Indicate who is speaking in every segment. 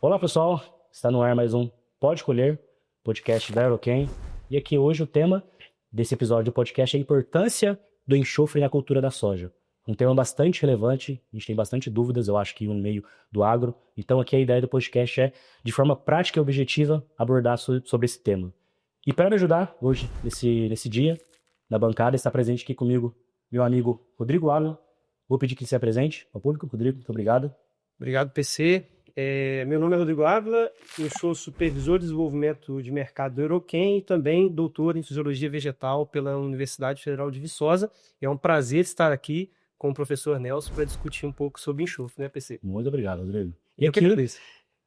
Speaker 1: Olá pessoal, está no ar mais um Pode Colher, podcast da Aeroquem. E aqui hoje o tema desse episódio do podcast é a importância do enxofre na cultura da soja. Um tema bastante relevante, a gente tem bastante dúvidas, eu acho que no meio do agro. Então aqui a ideia do podcast é, de forma prática e objetiva, abordar sobre esse tema. E para me ajudar hoje, nesse dia, na bancada, está presente aqui comigo meu amigo Rodrigo Ávila. Vou pedir que ele se apresente ao público. Rodrigo, muito obrigado.
Speaker 2: Obrigado, PC. Meu nome é Rodrigo Ávila, eu sou supervisor de desenvolvimento de mercado do Aeroquem e também doutor em Fisiologia Vegetal pela Universidade Federal de Viçosa. É um prazer estar aqui com o professor Nelson para discutir um pouco sobre enxofre, né, PC?
Speaker 1: Muito obrigado, Rodrigo.
Speaker 2: E aqui,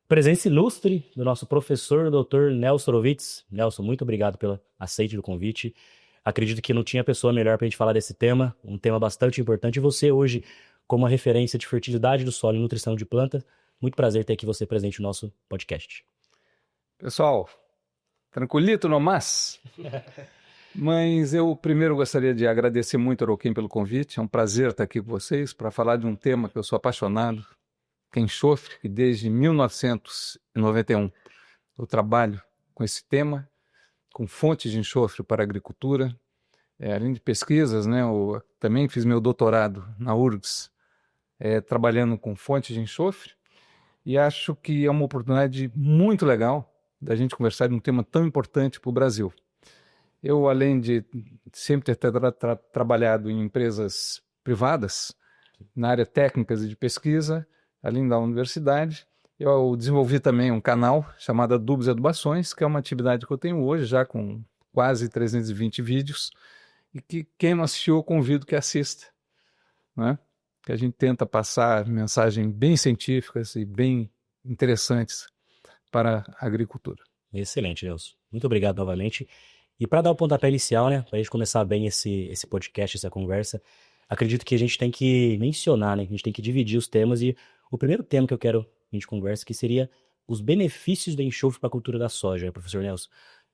Speaker 1: presença ilustre do nosso professor, doutor Nelson Horowitz. Nelson, muito obrigado pelo aceite do convite. Acredito que não tinha pessoa melhor para a gente falar desse tema, um tema bastante importante. E você hoje, como uma referência de fertilidade do solo e nutrição de planta, muito prazer ter aqui você presente no nosso podcast.
Speaker 3: Pessoal, tranquilito nomás? Mas eu primeiro gostaria de agradecer muito ao Aeroquem pelo convite. É um prazer estar aqui com vocês para falar de um tema que eu sou apaixonado, que é enxofre, que desde 1991 eu trabalho com esse tema, com fontes de enxofre para a agricultura. Além de pesquisas, né, eu também fiz meu doutorado na URGS, trabalhando com fontes de enxofre. E acho que é uma oportunidade muito legal da gente conversar de um tema tão importante para o Brasil. Eu, além de sempre ter trabalhado em empresas privadas, na área técnicas e de pesquisa, além da universidade, eu desenvolvi também um canal chamado Adubos e Adubações, que é uma atividade que eu tenho hoje, já com quase 320 vídeos, e que quem não assistiu eu convido que assista, né? Que a gente tenta passar mensagens bem científicas e bem interessantes para a agricultura.
Speaker 1: Excelente, Nelson. Muito obrigado novamente. E para dar o pontapé inicial, né, para a gente começar bem esse podcast, essa conversa, acredito que a gente tem que mencionar, né, a gente tem que dividir os temas. E o primeiro tema que eu quero que a gente converse que seria os benefícios do enxofre para a cultura da soja, professor Nelson.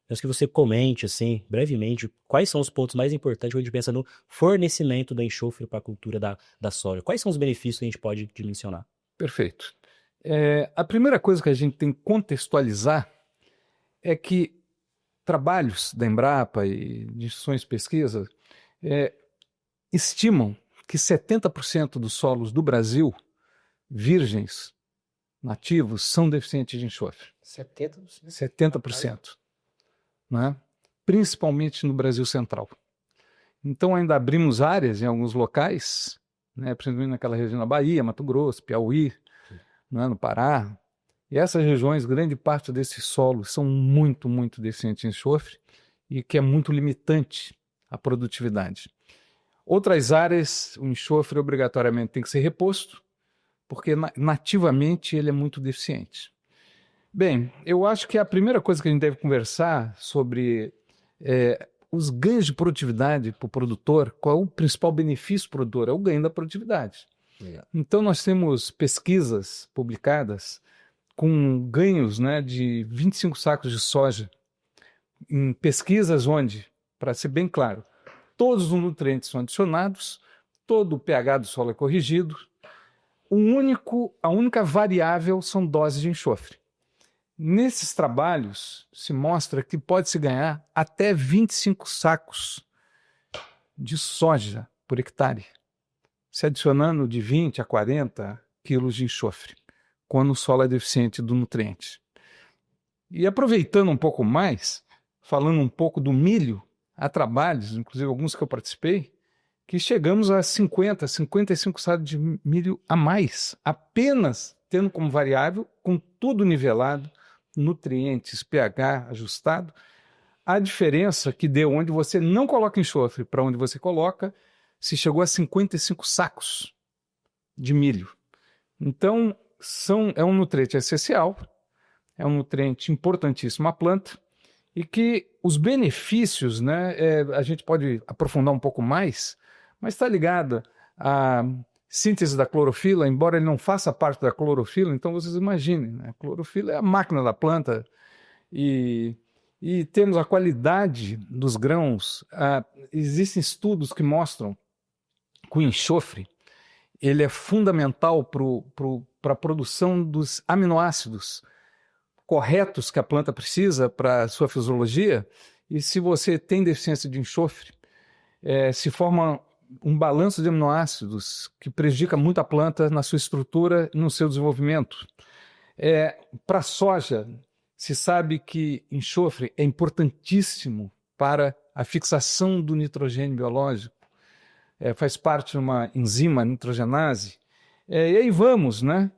Speaker 1: Peço que você comente, assim, brevemente, quais são os pontos mais importantes quando a gente pensa no fornecimento do enxofre para a cultura da soja. Quais são os benefícios que a gente pode dimensionar?
Speaker 3: Perfeito. A primeira coisa que a gente tem que contextualizar é que trabalhos da Embrapa e de instituições de pesquisa estimam que 70% dos solos do Brasil, virgens, nativos, são deficientes de enxofre.
Speaker 2: 70%?
Speaker 3: 70%. Né? Principalmente no Brasil Central. Então ainda abrimos áreas em alguns locais, né, principalmente naquela região da Bahia, Mato Grosso, Piauí, né, no Pará. E essas regiões, grande parte desses solos são muito, muito deficientes em enxofre e que é muito limitante à produtividade. Outras áreas, o enxofre obrigatoriamente tem que ser reposto, porque nativamente ele é muito deficiente. Bem, eu acho que a primeira coisa que a gente deve conversar sobre os ganhos de produtividade para o produtor. Qual é o principal benefício para o produtor? É o ganho da produtividade. Então nós temos pesquisas publicadas com ganhos, né, de 25 sacos de soja, em pesquisas onde, para ser bem claro, todos os nutrientes são adicionados, todo o pH do solo é corrigido, a única variável são doses de enxofre. Nesses trabalhos, se mostra que pode-se ganhar até 25 sacos de soja por hectare, se adicionando de 20 a 40 quilos de enxofre, quando o solo é deficiente do nutriente. E aproveitando um pouco mais, falando um pouco do milho, há trabalhos, inclusive alguns que eu participei, que chegamos a 50, 55 sacos de milho a mais, apenas tendo como variável, com tudo nivelado, nutrientes, pH ajustado, a diferença que deu onde você não coloca enxofre para onde você coloca, se chegou a 55 sacos de milho. Então, é um nutriente essencial, é um nutriente importantíssimo à planta e que os benefícios, né, a gente pode aprofundar um pouco mais, mas está ligado à síntese da clorofila, embora ele não faça parte da clorofila, então vocês imaginem, né? A clorofila é a máquina da planta e temos a qualidade dos grãos. Existem estudos que mostram que o enxofre ele é fundamental para a produção dos aminoácidos corretos que a planta precisa para a sua fisiologia, e se você tem deficiência de enxofre, se forma um balanço de aminoácidos que prejudica muito a planta na sua estrutura e no seu desenvolvimento. Para a soja, se sabe que enxofre é importantíssimo para a fixação do nitrogênio biológico, faz parte de uma enzima nitrogenase, e aí vamos, né?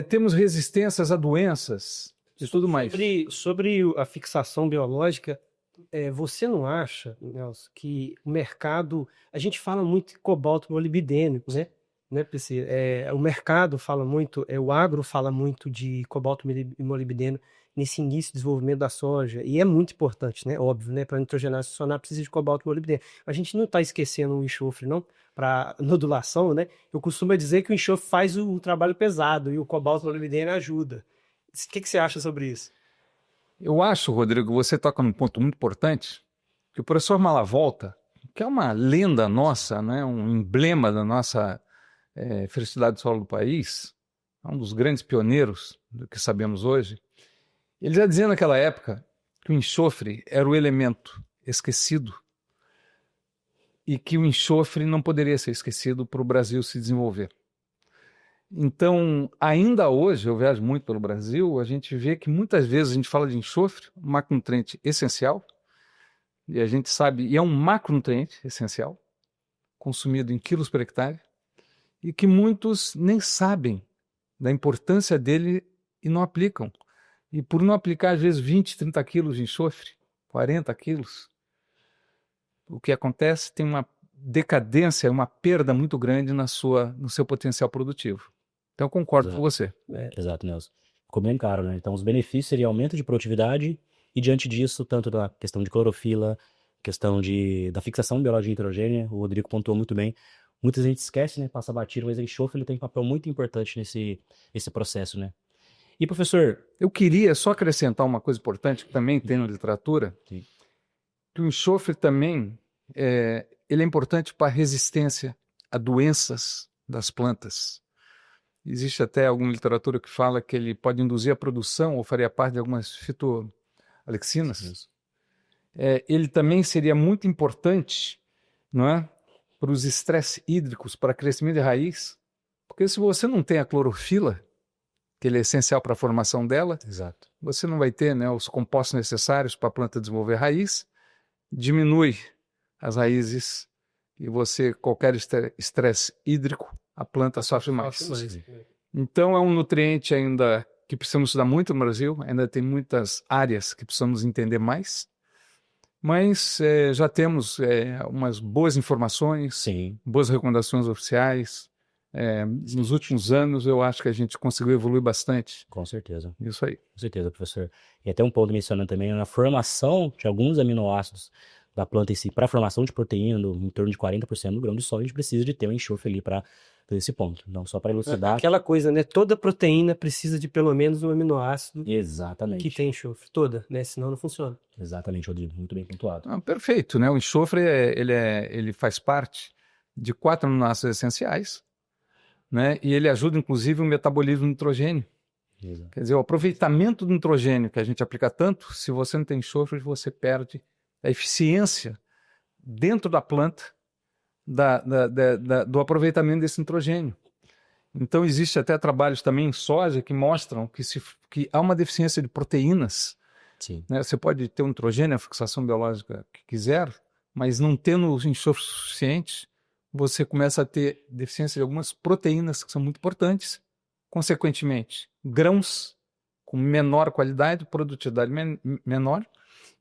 Speaker 3: Temos resistências a doenças e tudo mais.
Speaker 2: Sobre a fixação biológica, você não acha, Nelson, que o mercado... A gente fala muito em cobalto molibdênio, né, PC? O mercado fala muito, o agro fala muito de cobalto e molibdênio nesse início de desenvolvimento da soja, e é muito importante, né? Óbvio, né? Para a nitrogenase funcionar precisa de cobalto e molibdênio. A gente não está esquecendo o enxofre, não, para nodulação, né? Eu costumo dizer que o enxofre faz o trabalho pesado e o cobalto e molibdênio ajuda. O que você acha sobre isso?
Speaker 3: Eu acho, Rodrigo, você toca num ponto muito importante, que o professor Malavolta, que é uma lenda nossa, né? Um emblema da nossa fertilidade do solo do país, é um dos grandes pioneiros do que sabemos hoje. Ele já dizia naquela época que o enxofre era o elemento esquecido e que o enxofre não poderia ser esquecido para o Brasil se desenvolver. Então, ainda hoje, eu viajo muito pelo Brasil, a gente vê que muitas vezes a gente fala de enxofre, um macronutriente essencial, e a gente sabe, e é um macronutriente essencial, consumido em quilos por hectare, e que muitos nem sabem da importância dele e não aplicam. E por não aplicar, às vezes, 20, 30 quilos de enxofre, 40 quilos, o que acontece? Tem uma decadência, uma perda muito grande no seu potencial produtivo. Então, eu concordo com você.
Speaker 1: Exato, Nelson. Ficou bem claro, né? Então, os benefícios seriam aumento de produtividade e, diante disso, tanto da questão de clorofila, questão da fixação biológica de nitrogênio, o Rodrigo pontuou muito bem. Muita gente esquece, né? Passa batido, mas o enxofre ele tem um papel muito importante nesse processo, né? E, professor...
Speaker 3: Eu queria só acrescentar uma coisa importante, que também tem na literatura,
Speaker 1: Sim.
Speaker 3: Que o enxofre também ele é importante para a resistência a doenças das plantas. Existe até alguma literatura que fala que ele pode induzir a produção ou faria parte de algumas fitoalexinas. Ele também seria muito importante, não é, para os estresses hídricos, para crescimento de raiz, porque se você não tem a clorofila, que ele é essencial para a formação dela,
Speaker 1: Exato.
Speaker 3: você não vai ter, né, os compostos necessários para a planta desenvolver raiz, diminui as raízes e qualquer estresse hídrico, a planta sofre mais. Então é um nutriente ainda que precisamos estudar muito no Brasil, ainda tem muitas áreas que precisamos entender mais, mas já temos umas boas informações,
Speaker 1: Sim.
Speaker 3: Boas recomendações oficiais. Nos últimos anos eu acho que a gente conseguiu evoluir bastante.
Speaker 1: Com certeza.
Speaker 3: Isso aí.
Speaker 1: Com certeza, professor. E até um ponto mencionando também na formação de alguns aminoácidos da planta em si, para a formação de proteína, em torno de 40% do grão de soja, a gente precisa de ter um enxofre ali para esse ponto. Então, só para elucidar.
Speaker 2: Aquela coisa, né? Toda proteína precisa de pelo menos um aminoácido
Speaker 1: Exatamente.
Speaker 2: que tem enxofre. Toda, né? Senão não funciona.
Speaker 1: Exatamente, Rodrigo. Muito bem pontuado.
Speaker 3: Perfeito, né? O enxofre ele faz parte de 4 aminoácidos essenciais, né? E ele ajuda, inclusive, o metabolismo do nitrogênio.
Speaker 1: Exato.
Speaker 3: Quer dizer, o aproveitamento do nitrogênio que a gente aplica tanto, se você não tem enxofre, você perde a eficiência dentro da planta do aproveitamento desse nitrogênio. Então, existe até trabalhos também em soja que mostram que há uma deficiência de proteínas.
Speaker 1: Sim.
Speaker 3: Né? Você pode ter o nitrogênio, a fixação biológica que quiser, mas não tendo os enxofres suficientes, você começa a ter deficiência de algumas proteínas que são muito importantes. Consequentemente, grãos com menor qualidade, produtividade menor.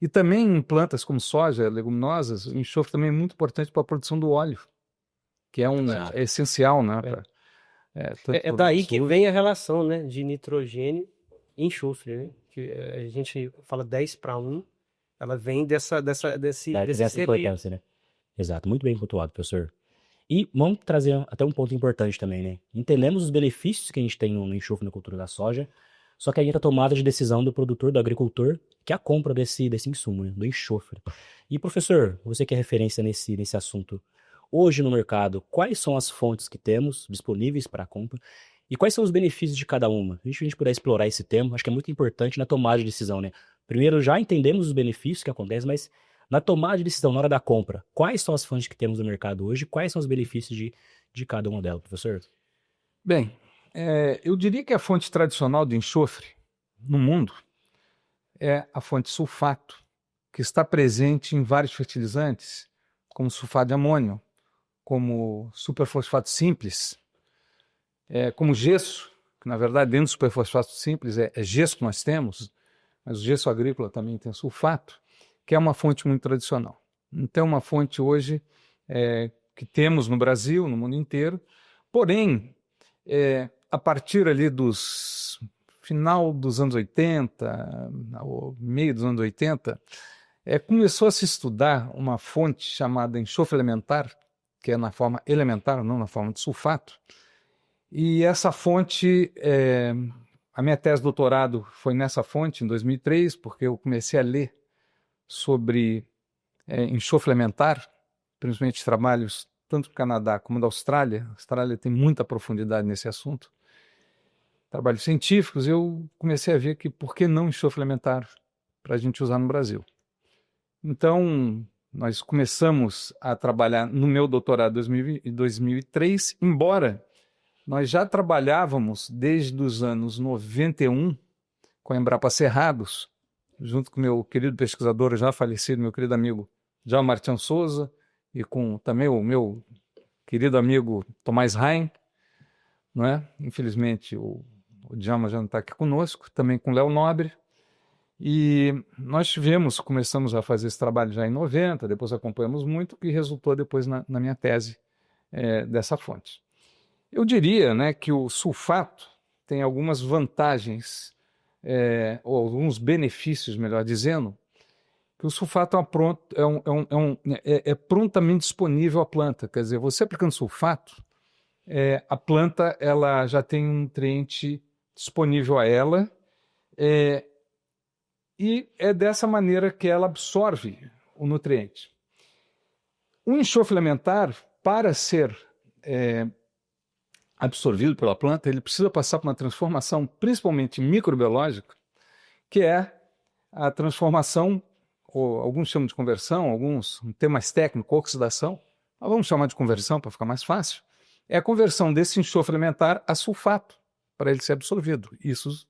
Speaker 3: E também em plantas como soja, leguminosas, o enxofre também é muito importante para a produção do óleo, que é essencial, né?
Speaker 2: É daí que vem a relação, né, de nitrogênio e enxofre, né? Que a gente fala 10:1, ela vem dessa
Speaker 1: importância, né? Exato, muito bem pontuado, professor. E vamos trazer até um ponto importante também, né? Entendemos os benefícios que a gente tem no enxofre na cultura da soja, só que aí entra a tomada de decisão do produtor, do agricultor, que é a compra desse insumo, né? Do enxofre. E, professor, você que é referência nesse assunto, hoje no mercado, quais são as fontes que temos disponíveis para a compra E quais são os benefícios de cada uma? Se a gente puder explorar esse tema, acho que é muito importante na tomada de decisão, né? Primeiro, já entendemos os benefícios que acontecem, mas na tomada de decisão, na hora da compra, quais são as fontes que temos no mercado hoje? Quais são os benefícios de cada uma delas, professor?
Speaker 3: Bem, eu diria que a fonte tradicional de enxofre no mundo é a fonte sulfato, que está presente em vários fertilizantes, como sulfato de amônio, como superfosfato simples, como gesso, que na verdade dentro do superfosfato simples é gesso que nós temos, mas o gesso agrícola também tem sulfato, que é uma fonte muito tradicional. Então, uma fonte hoje que temos no Brasil, no mundo inteiro, porém, a partir ali dos final dos anos 80, ao meio dos anos 80, começou a se estudar uma fonte chamada enxofre elementar, que é na forma elementar, não na forma de sulfato. E essa fonte, a minha tese de doutorado foi nessa fonte, em 2003, porque eu comecei a ler sobre enxofre elementar, principalmente trabalhos tanto do Canadá como da Austrália. A Austrália tem muita profundidade nesse assunto. Trabalhos científicos, eu comecei a ver que por que não enxofre elementar para a gente usar no Brasil. Então, nós começamos a trabalhar no meu doutorado em 2003, embora nós já trabalhávamos desde os anos 91 com a Embrapa Cerrados, junto com meu querido pesquisador já falecido, meu querido amigo Djalma Martins Souza, e com também o meu querido amigo Tomás Rain, não é? Infelizmente o Djalma já não está aqui conosco, também com Léo Nobre. E nós começamos a fazer esse trabalho já em 90, depois acompanhamos muito, que resultou depois na minha tese dessa fonte. Eu diria, né, que o sulfato tem algumas vantagens, ou alguns benefícios, melhor dizendo, que o sulfato é prontamente disponível à planta. Quer dizer, você aplicando sulfato, a planta ela já tem um nutriente disponível a ela, e é dessa maneira que ela absorve o nutriente. O enxofre elementar, para ser absorvido pela planta, ele precisa passar por uma transformação, principalmente microbiológica, que é a transformação, ou alguns chamam de conversão, alguns, um termo mais técnico, oxidação, mas vamos chamar de conversão para ficar mais fácil, é a conversão desse enxofre elementar a sulfato, para ele ser absorvido. Isso,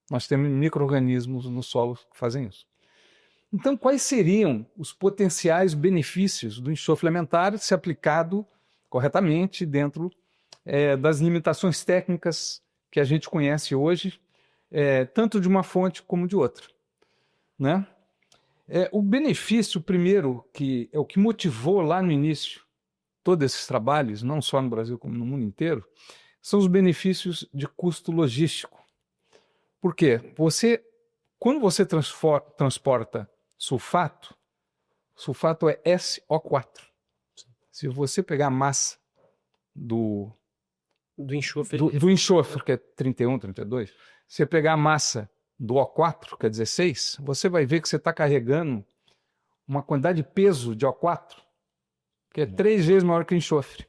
Speaker 3: nós temos micro-organismos no solo que fazem isso. Então, quais seriam os potenciais benefícios do enxofre elementar se aplicado corretamente dentro das limitações técnicas que a gente conhece hoje, tanto de uma fonte como de outra, né? O benefício, primeiro, que é o que motivou lá no início todos esses trabalhos, não só no Brasil como no mundo inteiro, são os benefícios de custo logístico. Por quê? Quando você transporta sulfato é SO4. Se você pegar a massa do enxofre, que é 31, 32, se você pegar a massa do O4, que é 16, você vai ver que você está carregando uma quantidade de peso de O4 que é 3 vezes maior que o enxofre.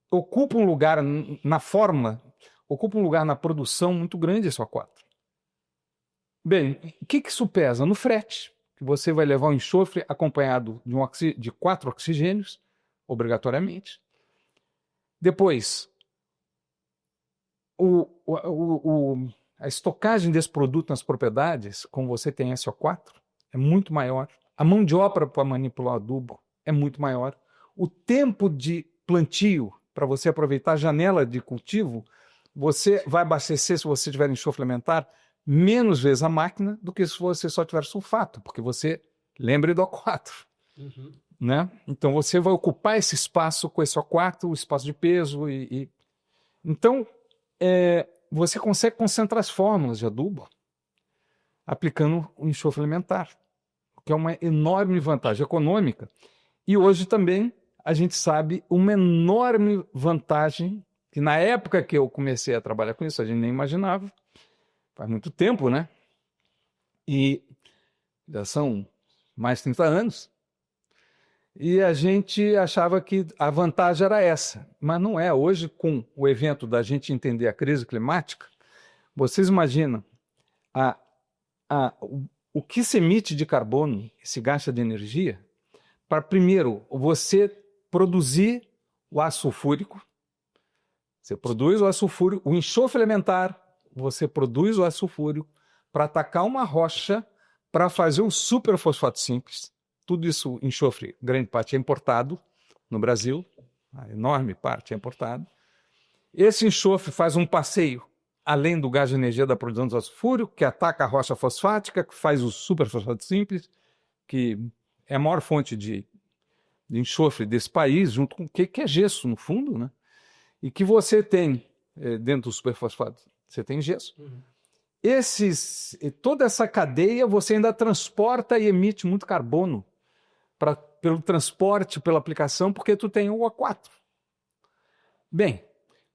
Speaker 3: Ocupa um lugar na forma, ocupa um lugar na produção muito grande esse O4. Bem, o que isso pesa? No frete, que você vai levar o enxofre acompanhado de 4 oxigênios, obrigatoriamente. Depois, a estocagem desse produto nas propriedades, como você tem SO4, é muito maior. A mão de obra para manipular o adubo é muito maior. O tempo de plantio, para você aproveitar a janela de cultivo, você vai abastecer, se você tiver enxofre elementar, menos vezes a máquina do que se você só tiver sulfato, porque você lembra do O4. Uhum. Né? Então você vai ocupar esse espaço com esse O4, o espaço de peso. Então, você consegue concentrar as fórmulas de adubo aplicando o enxofre elementar, que é uma enorme vantagem econômica. E hoje também a gente sabe uma enorme vantagem, que na época que eu comecei a trabalhar com isso, a gente nem imaginava, faz muito tempo, né? E já são mais de 30 anos, E a gente achava que a vantagem era essa, mas não é. Hoje, com o evento da gente entender a crise climática, vocês imaginam o que se emite de carbono, se gasta de energia, para primeiro você produzir o ácido sulfúrico, você produz o ácido sulfúrico, o enxofre elementar, você produz o ácido sulfúrico para atacar uma rocha para fazer o superfosfato simples. Tudo isso, enxofre, grande parte é importado no Brasil, a enorme parte é importado. Esse enxofre faz um passeio além do gás de energia da produção do ácido sulfúrico, que ataca a rocha fosfática, que faz o superfosfato simples, que é a maior fonte de enxofre desse país, junto com o que é gesso, no fundo, né? E que você tem dentro do superfosfato, você tem gesso. Toda essa cadeia você ainda transporta e emite muito carbono pelo transporte, pela aplicação, porque tu tem o O4. Bem,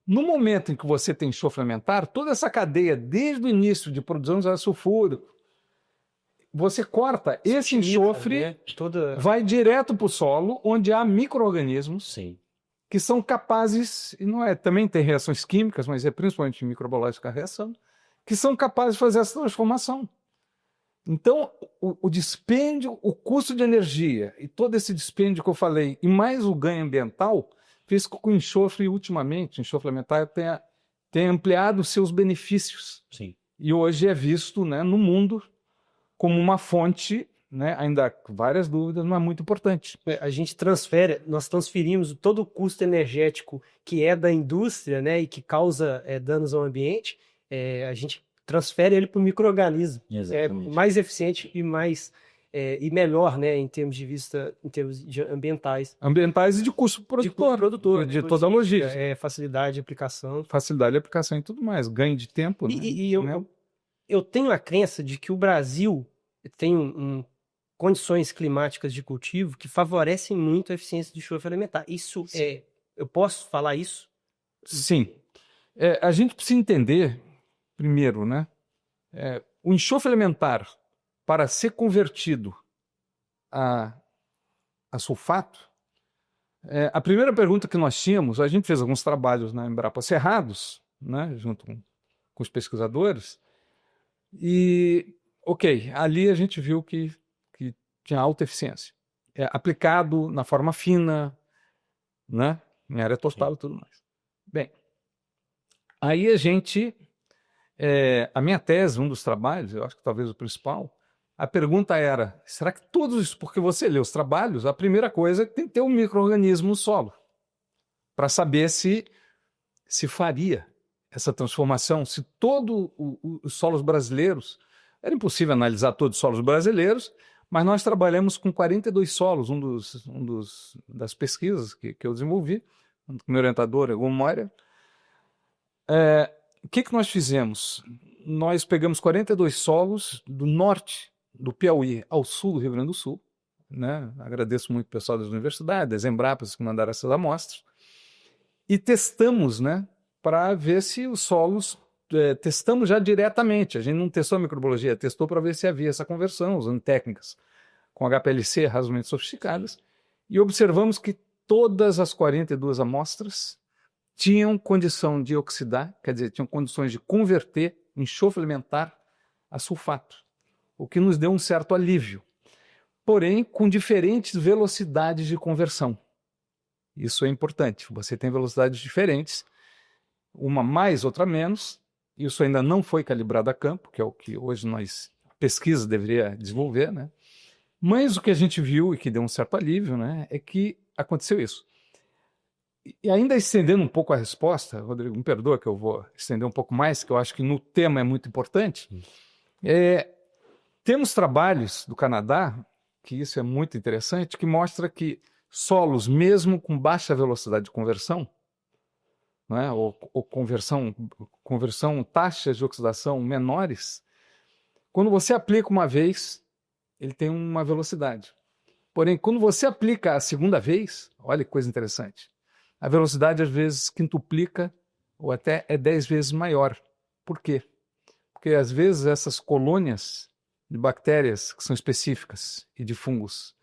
Speaker 3: no momento em que você tem enxofre elementar, toda essa cadeia, desde o início de produção de ácido sulfúrico, você corta esse enxofre,
Speaker 2: né?
Speaker 3: vai direto para o solo, onde há micro-organismos que são capazes, e não é, também tem reações químicas, mas é principalmente microbiológica a reação, que são capazes de fazer essa transformação. Então, o dispêndio, o custo de energia e todo esse dispêndio que eu falei, e mais o ganho ambiental, fez com que o enxofre, ultimamente, o enxofre elementar, tenha ampliado seus benefícios.
Speaker 1: Sim.
Speaker 3: E hoje é visto, né, no mundo como uma fonte, né, ainda com várias dúvidas, mas muito importante.
Speaker 2: Nós transferimos todo o custo energético que é da indústria, né, e que causa danos ao ambiente, a gente transfere ele para o micro-organismo.
Speaker 1: Exatamente.
Speaker 2: Mais eficiente e e melhor, né, em termos ambientais.
Speaker 3: Ambientais e de custo produtor, de toda a logística.
Speaker 2: Facilidade de aplicação.
Speaker 3: Facilidade de aplicação e tudo mais, ganho de tempo.
Speaker 2: Eu tenho a crença de que o Brasil tem condições climáticas de cultivo que favorecem muito a eficiência do enxofre elementar. Isso eu posso falar isso?
Speaker 3: Sim. A gente precisa entender, primeiro, né, o enxofre elementar, para ser convertido a sulfato, a primeira pergunta que nós tínhamos, a gente fez alguns trabalhos na Embrapa Cerrados, né, junto com os pesquisadores, e, ali a gente viu que tinha alta eficiência. Aplicado na forma fina, né, em área tostada e tudo mais. Bem, aí a minha tese, um dos trabalhos, eu acho que talvez o principal, a pergunta era, será que todos isso, porque você lê os trabalhos, a primeira coisa é que tem que ter um micro-organismo no solo, para saber se faria essa transformação, se todos os solos brasileiros, era impossível analisar todos os solos brasileiros, mas nós trabalhamos com 42 solos, das pesquisas que eu desenvolvi, com o meu orientador, Egon Moira. O que nós fizemos? Nós pegamos 42 solos do norte do Piauí ao sul do Rio Grande do Sul, né? Agradeço muito o pessoal das universidades, das Embrapas que mandaram essas amostras, e testamos, né, para ver se os solos, testamos já diretamente, a gente não testou a microbiologia, testou para ver se havia essa conversão, usando técnicas com HPLC razoavelmente sofisticadas, e observamos que todas as 42 amostras tinham condição de oxidar, quer dizer, tinham condições de converter enxofre elementar a sulfato, o que nos deu um certo alívio, porém com diferentes velocidades de conversão. Isso é importante, você tem velocidades diferentes, uma mais, outra menos, isso ainda não foi calibrado a campo, que é o que hoje a pesquisa deveria desenvolver, né? Mas o que a gente viu e que deu um certo alívio, né, é que aconteceu isso. E ainda estendendo um pouco a resposta, Rodrigo, me perdoa que eu vou estender um pouco mais, que eu acho que no tema é muito importante. Temos trabalhos do Canadá, que isso é muito interessante, que mostra que solos, mesmo com baixa velocidade de conversão, né, ou conversão, taxas de oxidação menores, quando você aplica uma vez, ele tem uma velocidade. Porém, quando você aplica a segunda vez, olha que coisa interessante, a velocidade às vezes quintuplica ou até é 10 vezes maior. Por quê? Porque às vezes essas colônias de bactérias que são específicas e de fungos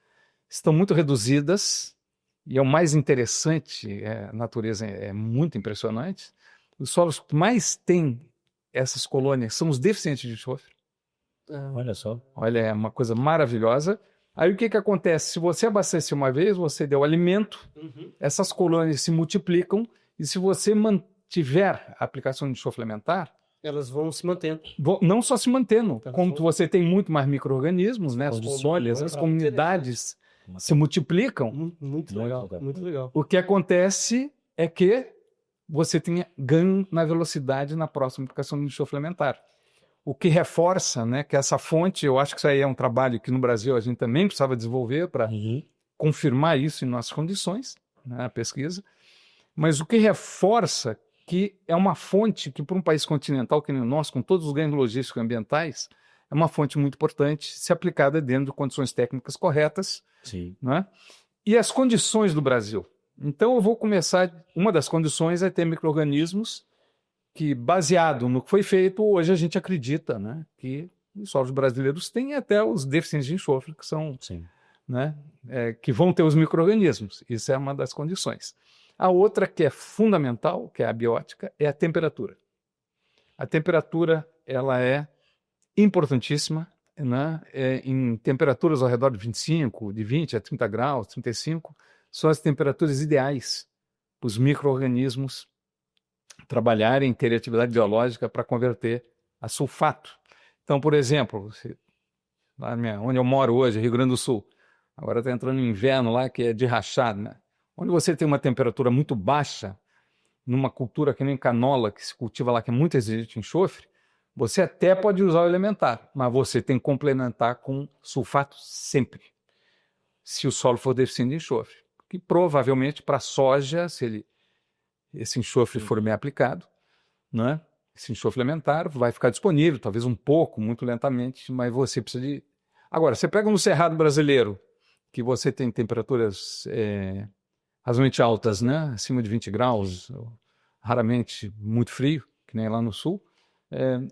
Speaker 3: estão muito reduzidas, e é o mais interessante, a natureza é muito impressionante. Os solos que mais têm essas colônias são os deficientes de enxofre.
Speaker 1: Olha só.
Speaker 3: Olha, é uma coisa maravilhosa. Aí o que acontece? Se você abastecer uma vez, você deu alimento, essas colônias se multiplicam, e se você mantiver a aplicação de enxofre elementar,
Speaker 2: Elas vão se mantendo.
Speaker 3: não só se mantendo,
Speaker 2: Elas
Speaker 3: como
Speaker 2: vão-
Speaker 3: você tem muito mais micro-organismos, né? As colônias, as comunidades se multiplicam.
Speaker 2: Muito
Speaker 1: Legal,
Speaker 2: legal,
Speaker 1: cara.
Speaker 2: muito legal.
Speaker 3: O que acontece é que você tem ganho na velocidade na próxima aplicação do enxofre elementar. O que reforça, né, que essa fonte, eu acho que isso aí é um trabalho que no Brasil a gente também precisava desenvolver para confirmar isso em nossas condições, né, a pesquisa, mas o que reforça que é uma fonte que, para um país continental que nem o nosso, com todos os ganhos logísticos e ambientais, é uma fonte muito importante se aplicada dentro de condições técnicas corretas.
Speaker 1: Sim.
Speaker 3: Né? E as condições do Brasil. Então eu vou começar, uma das condições é ter micro-organismos que, baseado no que foi feito, hoje a gente acredita, né, que os solos brasileiros têm até os deficientes de enxofre, que são,
Speaker 1: Sim.
Speaker 3: né, que vão ter os micro-organismos. Isso é uma das condições. A outra que é fundamental, que é a biótica, é a temperatura. A temperatura ela é importantíssima, né? Em temperaturas ao redor de 25, de 20 a 30 graus, 35, são as temperaturas ideais para os micro-organismos trabalharem, terem atividade biológica para converter a sulfato. Então, por exemplo, lá onde eu moro hoje, Rio Grande do Sul, agora está entrando no inverno lá, que é de rachado, né? Onde você tem uma temperatura muito baixa, numa cultura que nem canola, que se cultiva lá, que é muito exigente em enxofre, você até pode usar o elementar, mas você tem que complementar com sulfato sempre, se o solo for deficiente de enxofre. Que provavelmente para a soja, se esse enxofre for bem aplicado, né, esse enxofre elementar vai ficar disponível, talvez um pouco, muito lentamente, mas você precisa de... Agora, você pega no Cerrado brasileiro, que você tem temperaturas razoavelmente altas, né, acima de 20 graus, raramente muito frio, que nem lá no sul,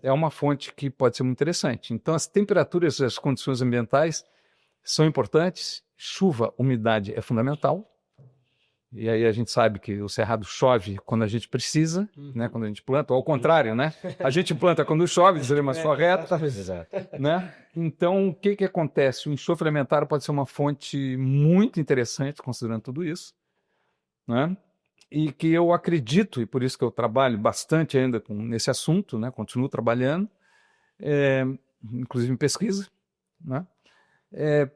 Speaker 3: é uma fonte que pode ser muito interessante. Então, as temperaturas e as condições ambientais são importantes. Chuva, umidade é fundamental. E aí a gente sabe que o cerrado chove quando a gente precisa, né? Quando a gente planta, ou ao contrário, né? A gente planta quando chove, seria mais correto.
Speaker 1: Exato.
Speaker 3: Né? Então, o que acontece? O enxofre elementar pode ser uma fonte muito interessante, considerando tudo isso, né? E que eu acredito, e por isso que eu trabalho bastante ainda nesse assunto, né? Continuo trabalhando, inclusive em pesquisa, né?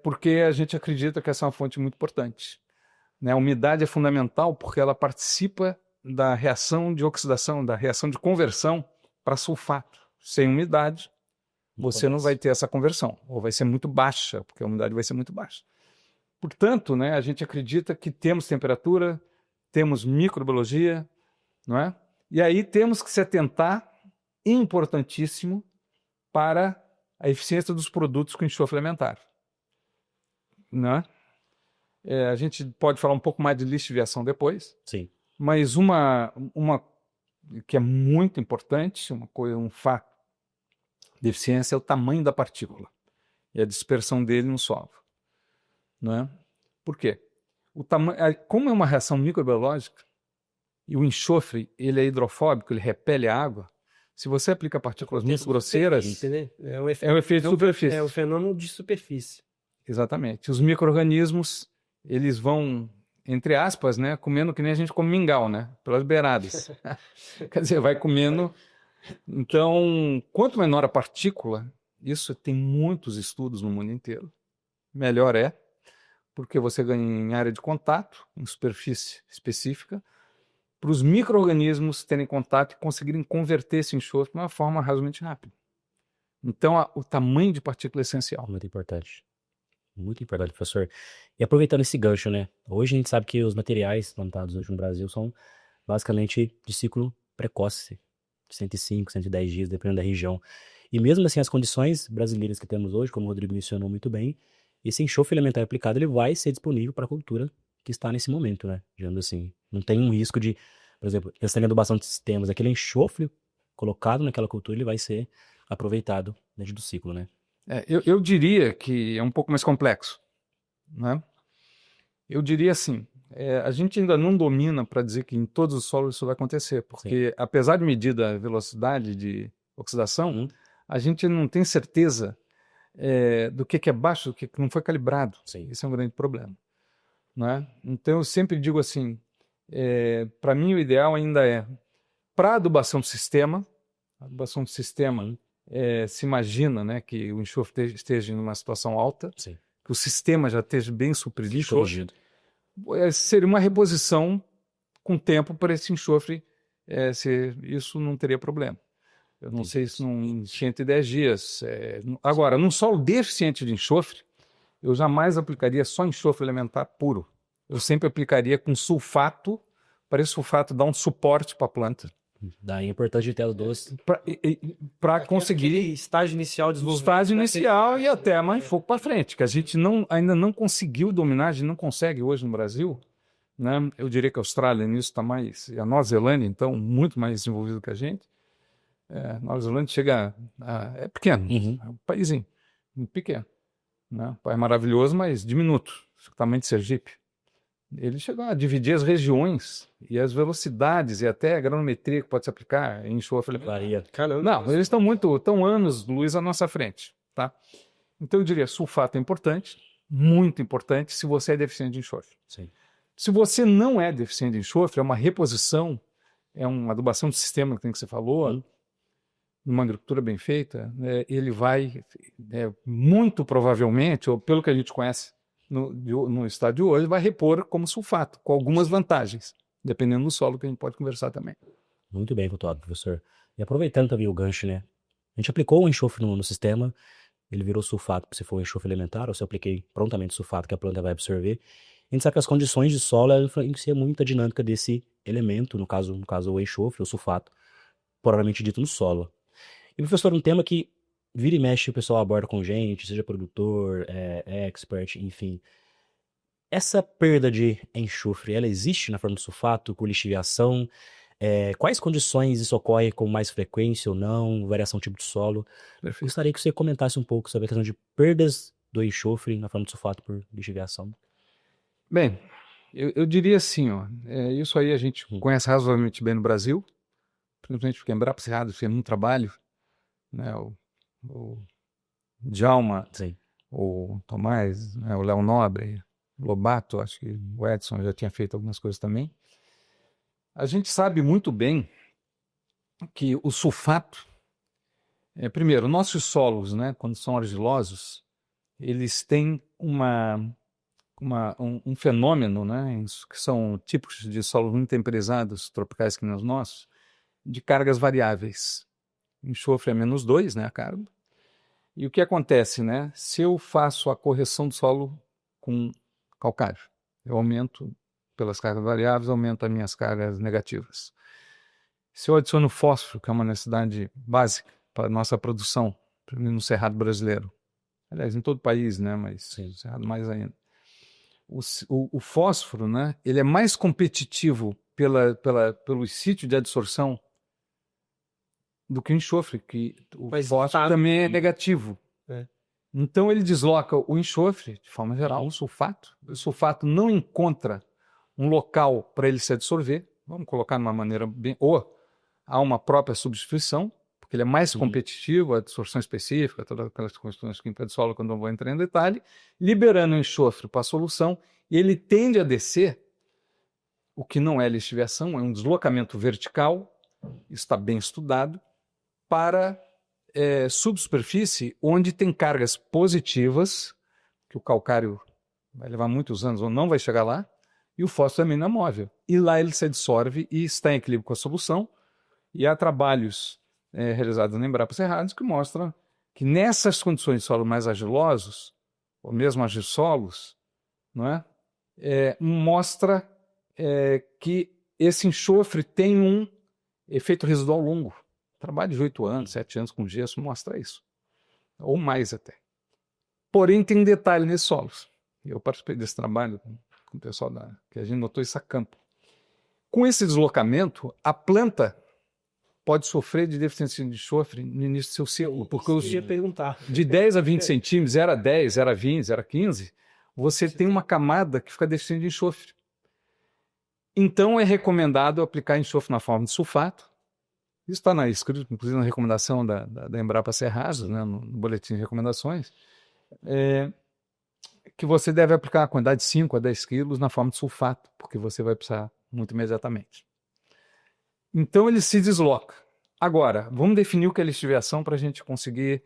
Speaker 3: Porque a gente acredita que essa é uma fonte muito importante. Né? A umidade é fundamental porque ela participa da reação de oxidação, da reação de conversão para sulfato. Sem umidade, você não vai ter essa conversão, ou vai ser muito baixa, porque a umidade vai ser muito baixa. Portanto, né, a gente acredita que temos temperatura, temos microbiologia, não é? E aí temos que se atentar, importantíssimo, para a eficiência dos produtos com enxofre elementar. Não é? A gente pode falar um pouco mais de lixiviação depois.
Speaker 1: Sim.
Speaker 3: Mas uma que é muito importante, um fato de eficiência é o tamanho da partícula e a dispersão dele no solo. Não é? Por quê? Como é uma reação microbiológica e o enxofre ele é hidrofóbico, ele repele a água, se você aplica partículas muito grosseiras,
Speaker 2: né?
Speaker 3: é um efeito de superfície.
Speaker 2: É o fenômeno de superfície.
Speaker 3: Exatamente. Os micro-organismos, eles vão, entre aspas, né, comendo que nem a gente come mingau, né, pelas beiradas. Quer dizer, vai comendo. Então, quanto menor a partícula, isso tem muitos estudos no mundo inteiro, melhor é, porque você ganha em área de contato, em superfície específica, para os micro-organismos terem contato e conseguirem converter esse enxofre de uma forma razoavelmente rápida. Então, o tamanho de partícula é essencial.
Speaker 1: Muito importante. Muito importante, professor. E aproveitando esse gancho, né? Hoje a gente sabe que os materiais plantados hoje no Brasil são basicamente de ciclo precoce, de 105, 110 dias, dependendo da região. E mesmo assim, as condições brasileiras que temos hoje, como o Rodrigo mencionou muito bem, esse enxofre elementar aplicado ele vai ser disponível para a cultura que está nesse momento, né? Digamos assim, não tem um risco de, por exemplo, essa adubação de sistemas, aquele enxofre colocado naquela cultura, ele vai ser aproveitado dentro do ciclo, né?
Speaker 3: Eu diria que é um pouco mais complexo, né? Eu diria assim, a gente ainda não domina para dizer que em todos os solos isso vai acontecer, porque apesar de medir a velocidade de oxidação, a gente não tem certeza do que é baixo, do que não foi calibrado. Isso é um grande problema, não é? Então eu sempre digo assim, para mim o ideal ainda para adubação do sistema, se imagina, né, que o enxofre esteja em uma situação alta, que o sistema já esteja bem suprido de enxofre, seria uma reposição com tempo para esse enxofre, isso não teria problema. Eu não sei se num 110 dias. Agora, num solo deficiente de enxofre, eu jamais aplicaria só enxofre elementar puro. Eu sempre aplicaria com sulfato, para esse sulfato dar um suporte para a planta.
Speaker 1: Daí é importante ter o doce.
Speaker 3: Para conseguir
Speaker 2: estágio inicial de desenvolvimento.
Speaker 3: Estágio inicial e até mais fogo para frente, que a gente ainda não conseguiu dominar, a gente não consegue hoje no Brasil, né? Eu diria que a Austrália nisso está mais, e a Nova Zelândia, então, muito mais desenvolvida que a gente. Nova Zelândia chega é pequeno, é um paísinho, muito pequeno, né? Um país maravilhoso, mas diminuto, o tamanho de Sergipe. Ele chegou a dividir as regiões e as velocidades e até a granometria que pode se aplicar em enxofre.
Speaker 1: Varia.
Speaker 3: Não, eles estão anos-luz à nossa frente, tá? Então eu diria, sulfato é importante, muito importante, se você é deficiente de enxofre.
Speaker 1: Sim.
Speaker 3: Se você não é deficiente de enxofre, é uma reposição, é uma adubação do sistema que você falou, numa agricultura bem feita, ele vai, muito provavelmente, ou pelo que a gente conhece no estado de hoje, vai repor como sulfato, com algumas vantagens, dependendo do solo, que a gente pode conversar também.
Speaker 1: Muito bem pontuado, professor. E aproveitando também o gancho, né? A gente aplicou o enxofre no sistema, ele virou sulfato, se for um enxofre elementar, ou se eu apliquei prontamente sulfato que a planta vai absorver. A gente sabe que as condições de solo influenciam muito a dinâmica desse elemento, no caso o enxofre, o sulfato, propriamente dito no solo. E, professor, um tema que vira e mexe o pessoal aborda com gente, seja produtor, expert, enfim. Essa perda de enxofre, ela existe na forma de sulfato, por lixiviação? Quais condições isso ocorre com mais frequência ou não? Variação do tipo de solo?
Speaker 3: Perfeito.
Speaker 1: Gostaria que você comentasse um pouco sobre a questão de perdas do enxofre na forma de sulfato por lixiviação.
Speaker 3: Bem, eu diria assim, isso aí a gente conhece razoavelmente bem no Brasil, principalmente porque Embrapa Cerrado fez um trabalho, né, o Djalma, o Tomás, né, o Léo Nobre, o Lobato, acho que o Edson já tinha feito algumas coisas também. A gente sabe muito bem que o sulfato, primeiro, nossos solos, né, quando são argilosos, eles têm um fenômeno, né, que são típicos de solos muito temperizados, tropicais que nem os nossos, de cargas variáveis. Enxofre é -2, né, a carga. E o que acontece, né? Se eu faço a correção do solo com calcário, eu aumento, pelas cargas variáveis, aumento as minhas cargas negativas. Se eu adiciono fósforo, que é uma necessidade básica para a nossa produção, no Cerrado brasileiro, aliás, em todo o país, né? Mas no Cerrado mais ainda. O fósforo, né? Ele é mais competitivo pelo sítio de adsorção do que o enxofre, que o fósforo também é negativo. Então ele desloca o enxofre, de forma geral, o sulfato. O sulfato não encontra um local para ele se absorver, vamos colocar de uma maneira bem... Ou há uma própria substituição, porque ele é mais competitivo, a absorção específica, todas aquelas questões químicas do solo, quando eu vou entrar em detalhe, liberando o enxofre para a solução, e ele tende a descer, o que não é lixiviação, é um deslocamento vertical, isso está bem estudado, para subsuperfície, onde tem cargas positivas, que o calcário vai levar muitos anos ou não vai chegar lá, e o fósforo também não é móvel. E lá ele se absorve e está em equilíbrio com a solução, e há trabalhos realizados na Embrapa Cerrados que mostram que nessas condições de solo mais argilosos, ou mesmo argissolos, não é? Mostra que esse enxofre tem um efeito residual longo. Trabalho de 8 anos, 7 anos com gesso mostra isso. Ou mais até. Porém, tem um detalhe nesses solos. Eu participei desse trabalho com o pessoal que a gente notou isso a campo. Com esse deslocamento, a planta pode sofrer de deficiência de enxofre no início do seu ciclo. Porque
Speaker 2: eu ia perguntar.
Speaker 3: De 10 a 20 centímetros, era 10, era 20, era 15, você tem uma camada que fica deficiente de enxofre. Então é recomendado aplicar enxofre na forma de sulfato. Isso está escrito, inclusive, na recomendação da Embrapa Cerrado, né, no boletim de recomendações, que você deve aplicar a quantidade de 5 a 10 quilos na forma de sulfato, porque você vai precisar muito imediatamente. Então ele se desloca. Agora, vamos definir o que é lixiviação para a gente conseguir...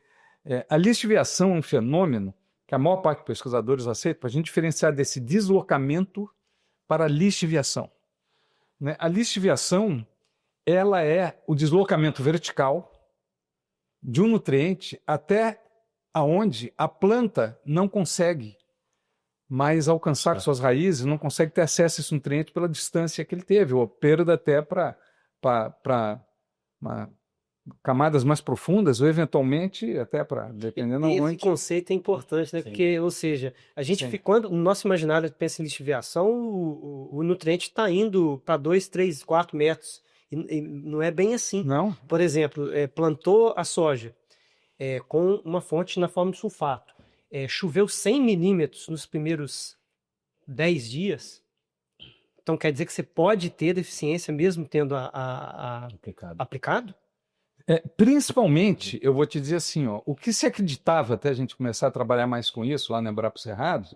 Speaker 3: a lixiviação é um fenômeno que a maior parte dos pesquisadores aceita para a gente diferenciar desse deslocamento para a lixiviação. Né? A lixiviação, ela é o deslocamento vertical de um nutriente até aonde a planta não consegue mais alcançar com suas raízes, não consegue ter acesso a esse nutriente pela distância que ele teve, ou perda até para camadas mais profundas, ou eventualmente até para, dependendo
Speaker 2: esse
Speaker 3: onde...
Speaker 2: conceito é importante, né?
Speaker 1: Sim.
Speaker 2: Porque, ou seja, a gente
Speaker 3: Sim.
Speaker 2: quando no nosso imaginário pensa em lixiviação, o nutriente está indo para 2, 3, 4 metros. E não é bem assim.
Speaker 3: Não?
Speaker 2: Por exemplo, plantou a soja com uma fonte na forma de sulfato. Choveu 100 milímetros nos primeiros 10 dias. Então quer dizer que você pode ter deficiência mesmo tendo aplicado?
Speaker 3: Principalmente, eu vou te dizer assim, ó, o que se acreditava até a gente começar a trabalhar mais com isso lá na Embrapa Cerrado,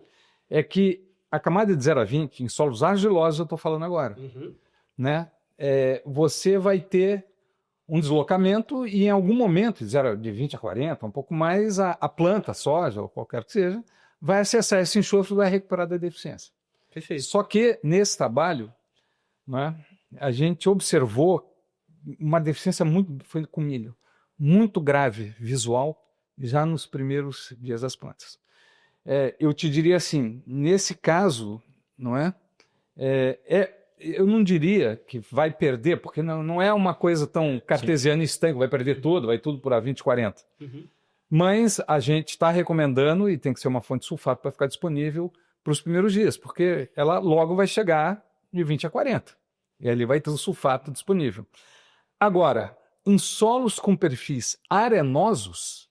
Speaker 3: é que a camada de 0 a 20, em solos argilosos, eu estou falando agora, né? Você vai ter um deslocamento e em algum momento, de 20 a 40, um pouco mais, a planta, a soja ou qualquer que seja, vai acessar esse enxofre e vai recuperar da deficiência.
Speaker 2: Perfeito.
Speaker 3: Só que nesse trabalho, né, a gente observou uma deficiência foi com milho, muito grave visual já nos primeiros dias das plantas. Eu te diria assim, nesse caso, não é? Eu não diria que vai perder, porque não é uma coisa tão cartesiana e estanque, vai perder tudo, vai tudo por A20, 40. Mas a gente está recomendando, e tem que ser uma fonte de sulfato para ficar disponível para os primeiros dias, porque ela logo vai chegar de 20 a 40. E ali vai ter o sulfato disponível. Agora, em solos com perfis arenosos,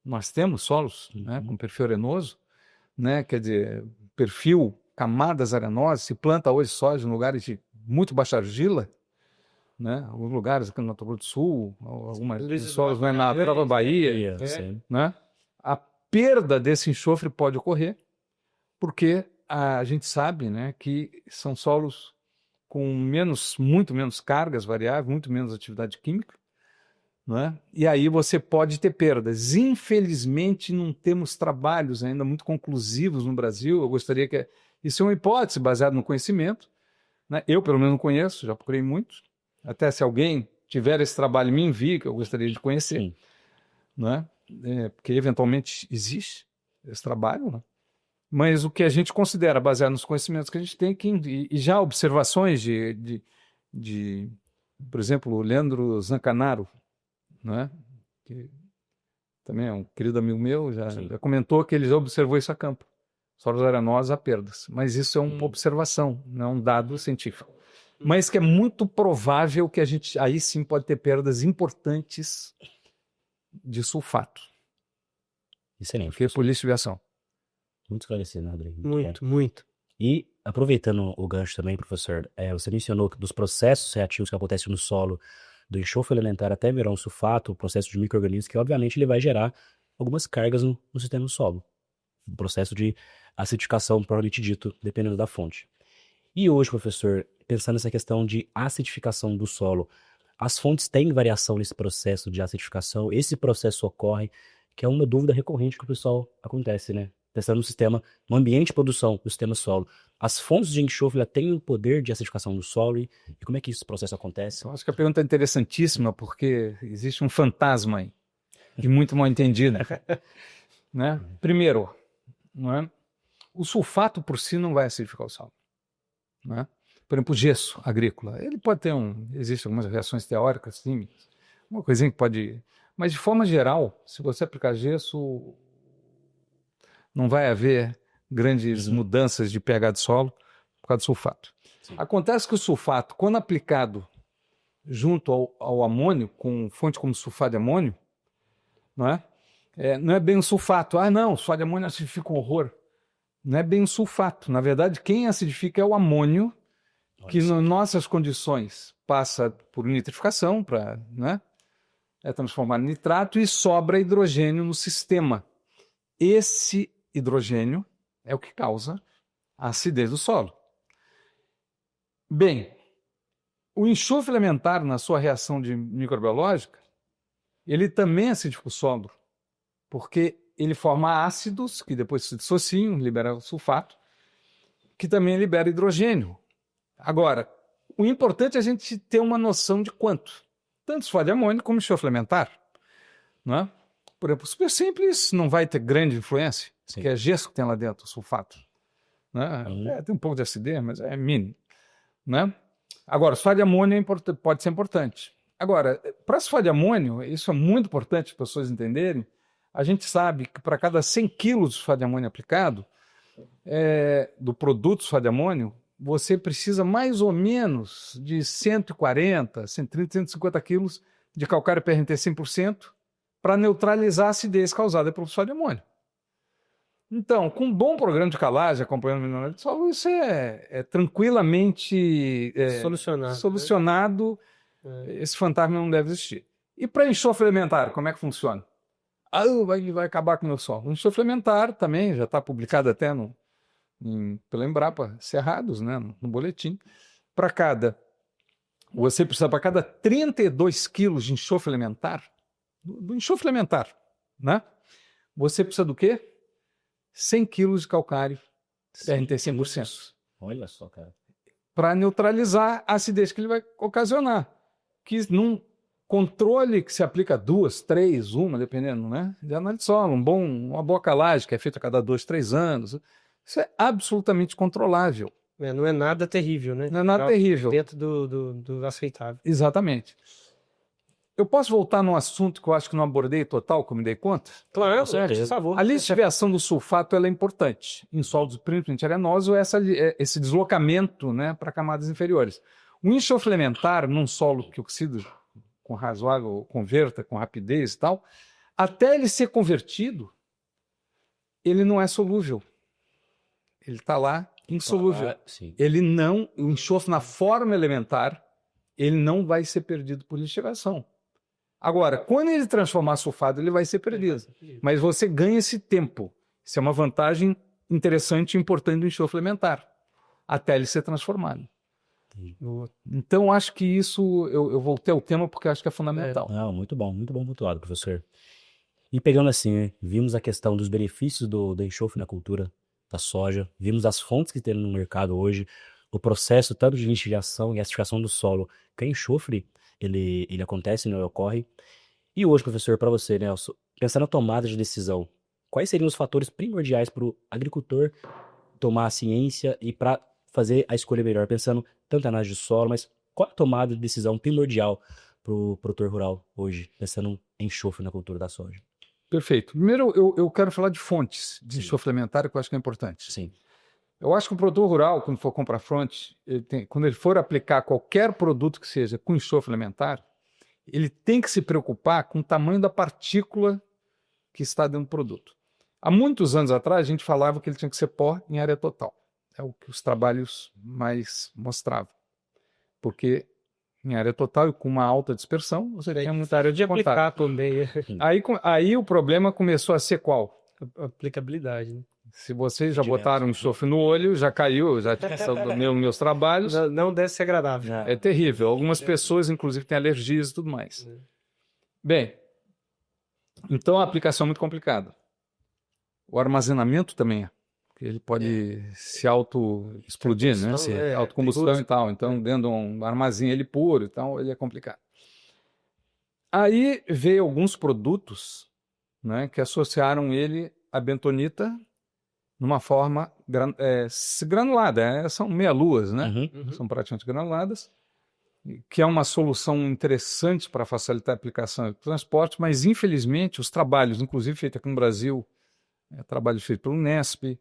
Speaker 3: nós temos solos né, com perfil arenoso, né, quer dizer, perfil camadas arenosas, se planta hoje soja em lugares de muito baixa argila, né? Alguns lugares aqui no Mato Grosso do Sul, algumas solos na própria Bahia, né? A perda desse enxofre pode ocorrer, porque a gente sabe, né, que são solos com muito menos cargas variáveis, muito menos atividade química, né? E aí você pode ter perdas. Infelizmente, não temos trabalhos ainda muito conclusivos no Brasil. Eu gostaria que... Isso é uma hipótese baseada no conhecimento, né? Eu, pelo menos, não conheço, já procurei muitos. Até se alguém tiver esse trabalho, me envie, que eu gostaria de conhecer. Né? Porque, eventualmente, existe esse trabalho. Né? Mas o que a gente considera, baseado nos conhecimentos que a gente tem, e já observações por exemplo, o Leandro Zancanaro, né? Que também é um querido amigo meu, já comentou que ele já observou isso a campo. Solos arenosos há perdas. Mas isso é uma observação, não é um dado científico. Mas que é muito provável que a gente aí sim pode ter perdas importantes de sulfato.
Speaker 1: Excelente.
Speaker 3: Porque por lixiviação.
Speaker 1: Muito esclarecido, né, Rodrigo?
Speaker 2: Muito.
Speaker 1: E, aproveitando o gancho também, professor, você mencionou que dos processos reativos que acontecem no solo, do enxofre elementar até virar um sulfato, o processo de micro-organismos, que obviamente ele vai gerar algumas cargas no sistema do solo. O processo de acidificação, propriamente dito, dependendo da fonte. E hoje, professor, pensando nessa questão de acidificação do solo, as fontes têm variação nesse processo de acidificação? Esse processo ocorre, que é uma dúvida recorrente que o pessoal acontece, né? Pensando no sistema, no ambiente de produção do sistema solo. As fontes de enxofre têm o poder de acidificação do solo e como é que esse processo acontece?
Speaker 3: Eu acho que a pergunta é interessantíssima porque existe um fantasma aí, de muito mal entendido. Né? Primeiro, não é? O sulfato por si não vai acidificar o solo. Não é? Por exemplo, o gesso agrícola. Ele pode ter existem algumas reações teóricas, químicas, uma coisinha que pode... Mas de forma geral, se você aplicar gesso, não vai haver grandes mudanças de pH de solo por causa do sulfato. Acontece que o sulfato, quando aplicado junto ao amônio, com fonte como sulfato de amônio, não é bem um sulfato. Não, sulfato de amônio acidifica um horror. não é bem o sulfato. Na verdade, quem acidifica é o amônio, que
Speaker 1: Olha só.
Speaker 3: nas nossas condições passa por nitrificação, né, é transformado em nitrato e sobra hidrogênio no sistema. Esse hidrogênio é o que causa a acidez do solo. Bem, o enxofre elementar, na sua reação microbiológica, ele também acidifica o solo, porque ele forma ácidos que depois se dissociam, libera o sulfato, que também libera hidrogênio. Agora, o importante é a gente ter uma noção de quanto. Tanto sulfato de amônio como enxofre elementar. Não é? Por exemplo, super simples não vai ter grande influência,
Speaker 1: Sim.
Speaker 3: que é gesso que tem lá dentro, o sulfato. Né?
Speaker 1: Uhum.
Speaker 3: Tem um pouco de acidez, mas é mínimo. Né? Agora, sulfato de amônio pode ser importante. Agora, para sulfato de amônio, isso é muito importante para as pessoas entenderem, a gente sabe que para cada 100 quilos de sulfato de amônio aplicado, do produto sulfato de amônio, você precisa mais ou menos de 140, 130, 150 quilos de calcário PRNT 100% para neutralizar a acidez causada pelo sulfato de amônio. Então, com um bom programa de calagem, acompanhando o mineral de solo, isso é tranquilamente solucionado. Esse fantasma não deve existir. E para enxofre elementar, como é que funciona? Vai acabar com o meu solo. O enxofre elementar também já está publicado até pela Embrapa, Cerrados, né, no boletim. Você precisa, para cada 32 quilos de enxofre elementar, do enxofre elementar, né, você precisa do quê? 100 quilos de calcário PRNT 100%.
Speaker 1: Olha só, cara.
Speaker 3: Para neutralizar a acidez que ele vai ocasionar. Que num controle que se aplica 2, 3, uma, dependendo, né, de análise de solo, uma boa calagem que é feita a cada 2, 3 anos, isso é absolutamente controlável.
Speaker 2: Não é nada terrível, né?
Speaker 3: Não é nada terrível.
Speaker 2: Dentro do aceitável.
Speaker 3: Exatamente. Eu posso voltar num assunto que eu acho que não abordei total, que eu me dei conta?
Speaker 2: Claro,
Speaker 1: certeza.
Speaker 2: por favor.
Speaker 3: A lixiviação do sulfato ela é importante. Em solos principalmente arenosos, esse deslocamento, né, para camadas inferiores. O enxofre elementar, num solo que oxida com razoável, converta com rapidez e tal, até ele ser convertido, ele não é solúvel. Ele está lá insolúvel.
Speaker 1: Sim.
Speaker 3: O enxofre na forma elementar, ele não vai ser perdido por lixiviação. Agora, quando ele transformar sulfato, ele vai ser perdido. Mas você ganha esse tempo. Isso é uma vantagem interessante e importante do enxofre elementar, até ele ser transformado. Então, acho que isso, eu voltei ao tema porque acho que é fundamental.
Speaker 1: Não, muito bom pontuado, professor. E pegando assim, né, vimos a questão dos benefícios do enxofre na cultura da soja, vimos as fontes que tem no mercado hoje, o processo tanto de lixiviação e acidificação do solo, que o enxofre, ele acontece, né, ocorre. E hoje, professor, para você, Nelson, pensando na tomada de decisão, quais seriam os fatores primordiais para o agricultor tomar a ciência e para fazer a escolha melhor, pensando tanto na análise de solo, mas qual a tomada de decisão primordial para o produtor rural hoje, pensando em enxofre na cultura da soja?
Speaker 3: Perfeito. Primeiro, eu quero falar de fontes de enxofre elementar, que eu acho que é importante.
Speaker 1: Sim.
Speaker 3: Eu acho que o produtor rural, quando for comprar fonte, quando ele for aplicar qualquer produto que seja com enxofre elementar, ele tem que se preocupar com o tamanho da partícula que está dentro do produto. Há muitos anos atrás, a gente falava que ele tinha que ser pó em área total. É o que os trabalhos mais mostravam. Porque em área total e com uma alta dispersão, você tem muita área de
Speaker 2: aplicar também.
Speaker 3: Aí o problema começou a ser qual?
Speaker 2: A aplicabilidade, né?
Speaker 3: Se vocês já botaram enxofre no olho, já caiu, já são dos meus trabalhos.
Speaker 2: Não deve ser agradável.
Speaker 3: É terrível. Algumas pessoas, inclusive, têm alergias e tudo mais. Bem, então a aplicação é muito complicada. O armazenamento também é. Ele pode se auto-explodir, né? Autocombustão e tal. Então, dentro de um armazém ele puro e tal, ele é complicado. Aí veio alguns produtos, né, que associaram ele à bentonita numa forma granulada. São meia-luas, né?
Speaker 1: Uhum.
Speaker 3: São praticamente granuladas, que é uma solução interessante para facilitar a aplicação e o transporte, mas infelizmente os trabalhos, inclusive feitos aqui no Brasil, trabalhos feitos pelo Nesp,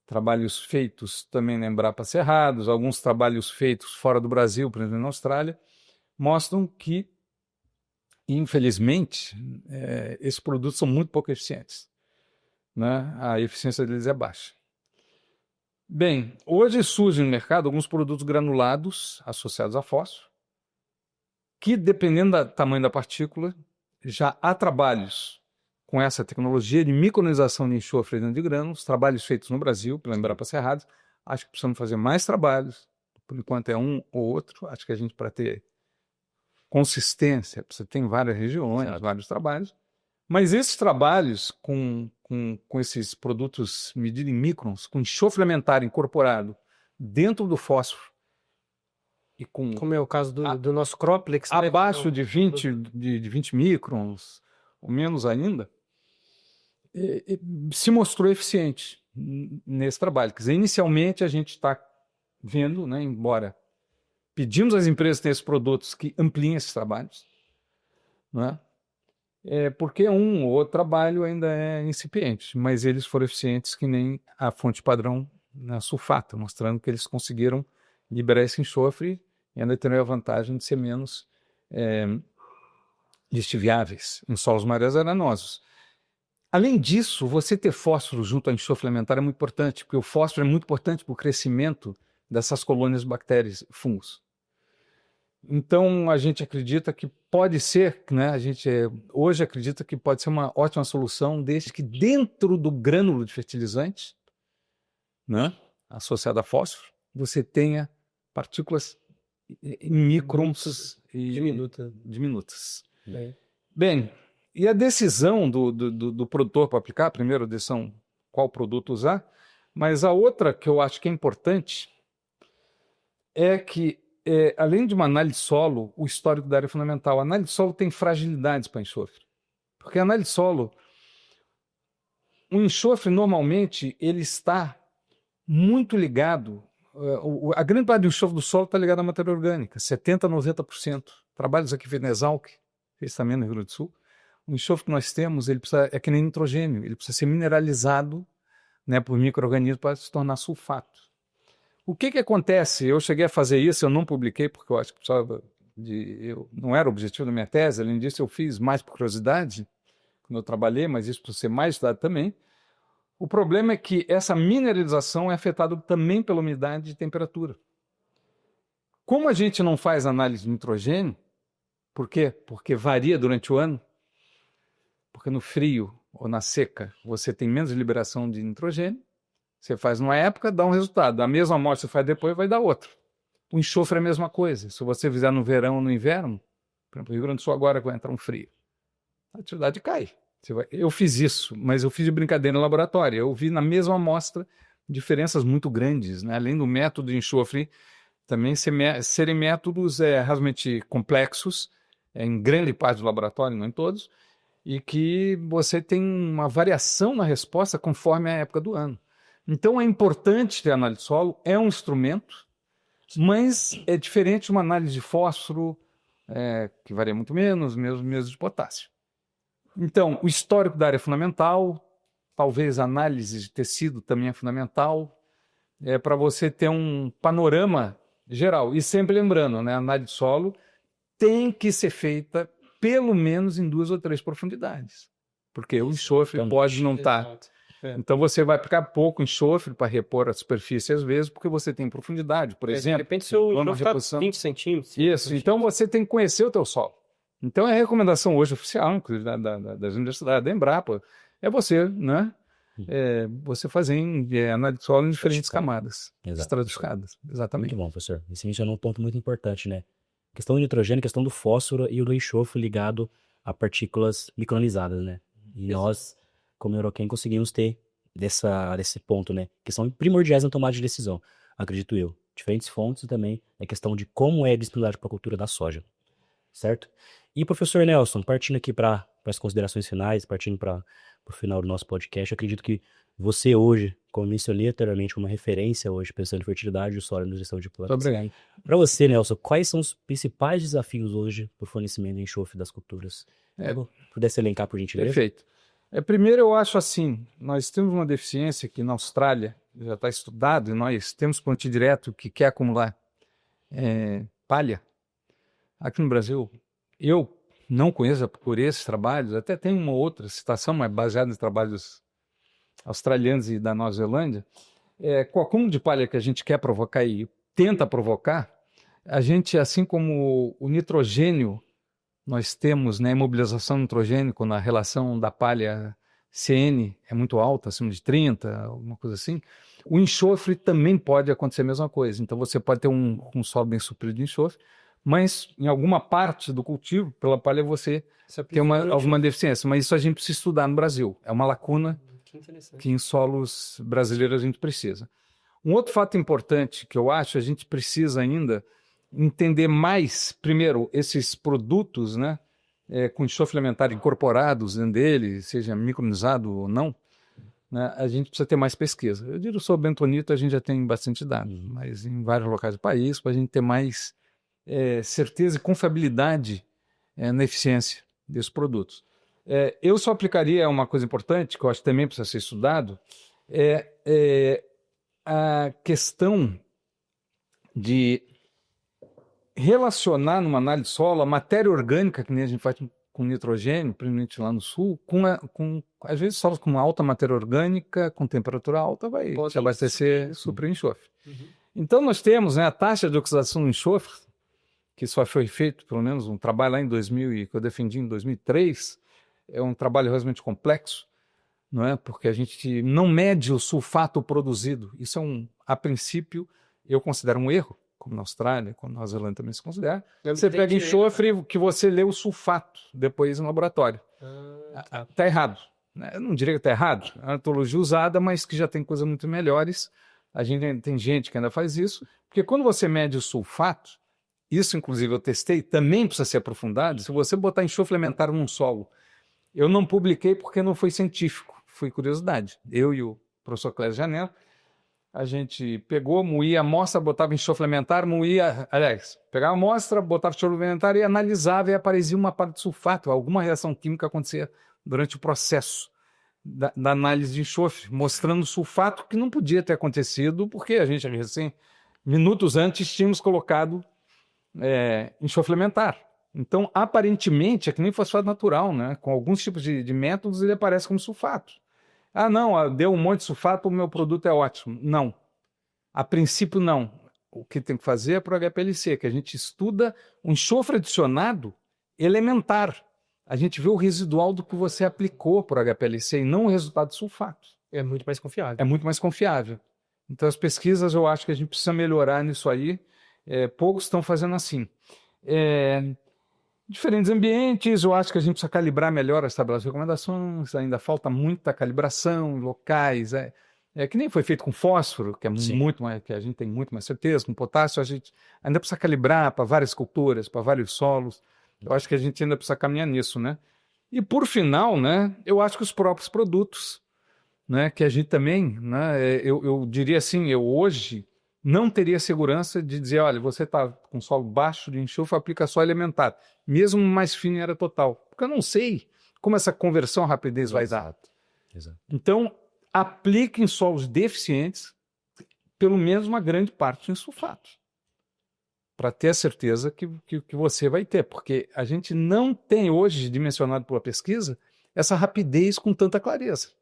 Speaker 3: trabalhos feitos também na Embrapa Cerrados, alguns trabalhos feitos fora do Brasil, por exemplo, na Austrália, mostram que, infelizmente, esses produtos são muito pouco eficientes, né? A eficiência deles é baixa. Bem, hoje surgem no mercado alguns produtos granulados associados a fósforo, que, dependendo do tamanho da partícula, já há trabalhos com essa tecnologia de micronização de enxofre dentro de grânulos, trabalhos feitos no Brasil, pela Embrapa Cerrados. Acho que precisamos fazer mais trabalhos, por enquanto é um ou outro. Acho que a gente, para ter consistência, precisa ter em várias regiões,
Speaker 1: Certo.
Speaker 3: vários trabalhos. Mas esses trabalhos com esses produtos medidos em microns, com enxofre elementar incorporado dentro do fósforo e com
Speaker 2: Como é o caso do nosso Croplex, né?
Speaker 3: abaixo de 20 microns, ou menos ainda, se mostrou eficiente nesse trabalho. Quer dizer, inicialmente a gente está vendo, né, embora pedimos às empresas ter esses produtos que ampliem esses trabalhos, né? Porque um ou outro trabalho ainda é incipiente, mas eles foram eficientes que nem a fonte padrão na sulfato, mostrando que eles conseguiram liberar esse enxofre e ainda terem a vantagem de ser menos lixiviáveis em solos mais arenosos. Além disso, você ter fósforo junto ao enxofre elementar é muito importante, porque o fósforo é muito importante para o crescimento dessas colônias de bactérias e fungos. Então, a gente acredita que pode ser, né? A gente hoje acredita que pode ser uma ótima solução, desde que dentro do grânulo de fertilizante, né, associado a fósforo, você tenha partículas em microns diminutas. Bem, e a decisão do produtor para aplicar, primeiro a decisão qual produto usar, mas a outra que eu acho que é importante é que, além de uma análise de solo, o histórico da área é fundamental. A análise de solo tem fragilidades para enxofre. Porque a análise de solo, o enxofre normalmente ele está muito ligado, a grande parte do enxofre do solo está ligado à matéria orgânica, 70% a 90%. Trabalhos aqui feitos na Exalc, fez também no Rio Grande do Sul. O enxofre que nós temos, ele é que nem nitrogênio, ele precisa ser mineralizado, né, por micro-organismos para se tornar sulfato. O que acontece? Eu cheguei a fazer isso, eu não publiquei porque eu acho que precisava não era o objetivo da minha tese, além disso eu fiz mais por curiosidade, quando eu trabalhei, mas isso precisa ser mais estudado também. O problema é que essa mineralização é afetada também pela umidade e temperatura. Como a gente não faz análise de nitrogênio, por quê? Porque varia durante o ano, porque no frio ou na seca você tem menos liberação de nitrogênio. Você faz numa época, dá um resultado. A mesma amostra que você faz depois, vai dar outro. O enxofre é a mesma coisa. Se você fizer no verão ou no inverno, por exemplo, no Rio Grande do Sul agora vai entrar um frio, a atividade cai. Eu fiz isso, mas eu fiz de brincadeira no laboratório. Eu vi na mesma amostra diferenças muito grandes, né? Além do método de enxofre, também serem métodos razoavelmente complexos, em grande parte do laboratório, não em todos, e que você tem uma variação na resposta conforme a época do ano. Então é importante ter análise de solo, é um instrumento, mas é diferente de uma análise de fósforo, que varia muito menos, mesmo de potássio. Então, o histórico da área é fundamental, talvez a análise de tecido também é fundamental, para você ter um panorama geral. E sempre lembrando, né, a análise de solo tem que ser feita pelo menos em 2 ou 3 profundidades, porque o enxofre pode não estar... Então você vai aplicar pouco enxofre para repor a superfície às vezes, porque você tem profundidade, por exemplo.
Speaker 2: De repente seu enxofre está 20 centímetros.
Speaker 3: Isso, então você tem que conhecer o teu solo. Então a recomendação hoje oficial, inclusive das universidades, da Embrapa, é você, né? Você fazer análise de solo em diferentes camadas, estratificadas. Exatamente.
Speaker 1: Muito bom, professor. Isso mencionou um ponto muito importante, né? Questão do nitrogênio, questão do fósforo e o do enxofre ligado a partículas micronizadas, né? E nós, como Euroquem, conseguimos ter desse ponto, né? Que são primordiais na tomada de decisão, acredito eu. Diferentes fontes também é questão de como é a disponibilidade para a cultura da soja, certo? E professor Nelson, partindo aqui para as considerações finais, partindo para o final do nosso podcast, eu acredito que você hoje, como mencionei anteriormente, uma referência hoje pensando em fertilidade do solo e na gestão de plantas.
Speaker 3: Muito obrigado.
Speaker 1: Para você, Nelson, quais são os principais desafios hoje para o fornecimento de enxofre das culturas? Pudesse elencar, por gentileza?
Speaker 3: Perfeito. Primeiro, eu acho assim, nós temos uma deficiência que na Austrália já está estudado, e nós temos plantio direto que quer acumular palha. Aqui no Brasil, eu não conheço por esses trabalhos, até tem uma outra citação, mas baseada em trabalhos australianos e da Nova Zelândia, com o acúmulo de palha que a gente quer provocar e tenta provocar, a gente, assim como o nitrogênio, nós temos, né, imobilização nitrogênico na relação da palha CN é muito alta, acima de 30, alguma coisa assim. O enxofre também pode acontecer a mesma coisa. Então você pode ter um solo bem suprido de enxofre, mas em alguma parte do cultivo, pela palha, você tem alguma deficiência. Mas isso a gente precisa estudar no Brasil. É uma lacuna que em solos brasileiros a gente precisa. Um outro fato importante que eu acho, a gente precisa ainda entender mais, primeiro, esses produtos, né, com enxofre elementar incorporados dentro dele, seja micronizado ou não, né, a gente precisa ter mais pesquisa. Eu digo sobre bentonito, a gente já tem bastante dados, mas em vários locais do país, para a gente ter mais certeza e confiabilidade na eficiência desses produtos. Eu só aplicaria uma coisa importante, que eu acho que também precisa ser estudado, a questão de relacionar numa análise de solo a matéria orgânica, que nem a gente faz com nitrogênio, principalmente lá no sul, às vezes solos com alta matéria orgânica, com temperatura alta, vai te abastecer, suprir o enxofre. Uhum. Então nós temos, né, a taxa de oxidação do enxofre, que só foi feito, pelo menos um trabalho lá em 2000, e que eu defendi em 2003, é um trabalho realmente complexo, não é? Porque a gente não mede o sulfato produzido. Isso a princípio, eu considero um erro, como na Austrália, como na Nova Zelândia também se considera. Você pega enxofre que você lê o sulfato depois no laboratório. Está errado. Eu não diria que está errado. É uma metodologia usada, mas que já tem coisas muito melhores. Tem gente que ainda faz isso, porque quando você mede o sulfato, isso inclusive eu testei, também precisa ser aprofundado. Se você botar enxofre elementar num solo, eu não publiquei porque não foi científico, foi curiosidade. Eu e o professor Clésio Janela, a gente pegou, moía a amostra, botava enxofre elementar, pegava a amostra, botava enxofre elementar e analisava e aparecia uma parte de sulfato, alguma reação química acontecia durante o processo da análise de enxofre, mostrando sulfato que não podia ter acontecido, porque a gente, assim, minutos antes, tínhamos colocado enxofre elementar. Então, aparentemente, é que nem fosfato natural, né? Com alguns tipos de métodos, ele aparece como sulfato. Não, deu um monte de sulfato, o meu produto é ótimo. Não. A princípio, não. O que tem que fazer é para o HPLC, que a gente estuda o enxofre adicionado elementar. A gente vê o residual do que você aplicou para o HPLC e não o resultado de sulfato.
Speaker 2: É muito mais confiável.
Speaker 3: É muito mais confiável. Então, as pesquisas, eu acho que a gente precisa melhorar nisso aí. Poucos estão fazendo assim. Diferentes ambientes, eu acho que a gente precisa calibrar melhor as tabelas de recomendações, ainda falta muita calibração, locais, que nem foi feito com fósforo, que é muito mais, que a gente tem muito mais certeza, com potássio, a gente ainda precisa calibrar para várias culturas, para vários solos, eu acho que a gente ainda precisa caminhar nisso, né? E por final, né, eu acho que os próprios produtos, né, que a gente também, né, eu diria assim, eu hoje não teria segurança de dizer, olha, você está com solo baixo de enxofre, aplica só elementar, mesmo mais fino em área total. Porque eu não sei como essa conversão, rapidez vai dar.
Speaker 1: Exato.
Speaker 3: Então, aplique em solos deficientes, pelo menos uma grande parte em sulfato, para ter a certeza que você vai ter. Porque a gente não tem hoje, dimensionado pela pesquisa, essa rapidez com tanta clareza.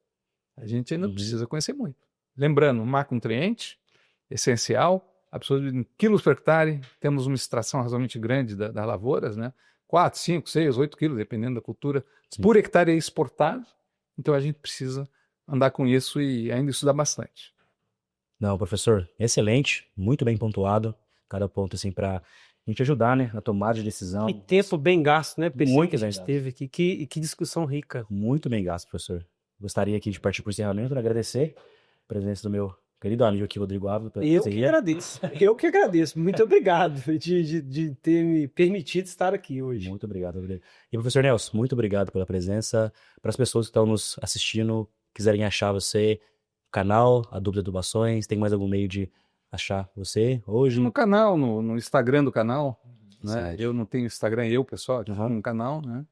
Speaker 3: A gente ainda precisa conhecer muito. Lembrando, macronutriente essencial, absorvido em quilos por hectare, temos uma extração razoavelmente grande das lavouras, né? 4, 5, 6, 8 quilos, dependendo da cultura, por hectare é exportado, então a gente precisa andar com isso e ainda estudar bastante.
Speaker 1: Não, professor, excelente, muito bem pontuado, cada ponto assim para a gente ajudar, né, na tomada de decisão.
Speaker 2: E tempo bem gasto, né?
Speaker 1: Muito
Speaker 2: que a
Speaker 1: bem
Speaker 2: gente
Speaker 1: gasto.
Speaker 2: teve aqui, que discussão rica.
Speaker 1: Muito bem gasto, professor. Gostaria aqui de partir para o encerramento, agradecer a presença do meu querido amigo aqui, Rodrigo Ávila.
Speaker 2: Eu que agradeço. Muito obrigado de ter me permitido estar aqui hoje.
Speaker 1: Muito obrigado, Rodrigo. E professor Nelson, muito obrigado pela presença. Para as pessoas que estão nos assistindo, quiserem achar você, canal, a Dúvida Adubações, tem mais algum meio de achar você hoje?
Speaker 3: No canal, no Instagram do canal, né? Eu não tenho Instagram, pessoal, no canal, né?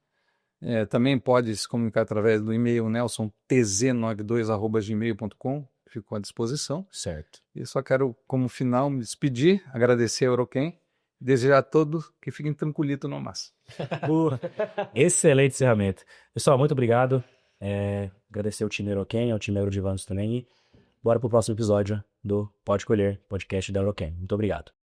Speaker 3: Também pode se comunicar através do e-mail nelsonTZ92@gmail.com. Fico à disposição.
Speaker 1: Certo.
Speaker 3: E só quero, como final, me despedir, agradecer a Euroquem, desejar a todos que fiquem tranquilitos no massa.
Speaker 1: Excelente encerramento. Pessoal, muito obrigado. Agradecer ao time Euroquem, ao time Eurodivanos também. E bora pro próximo episódio do Pode Colher, podcast da Eurochem. Muito obrigado.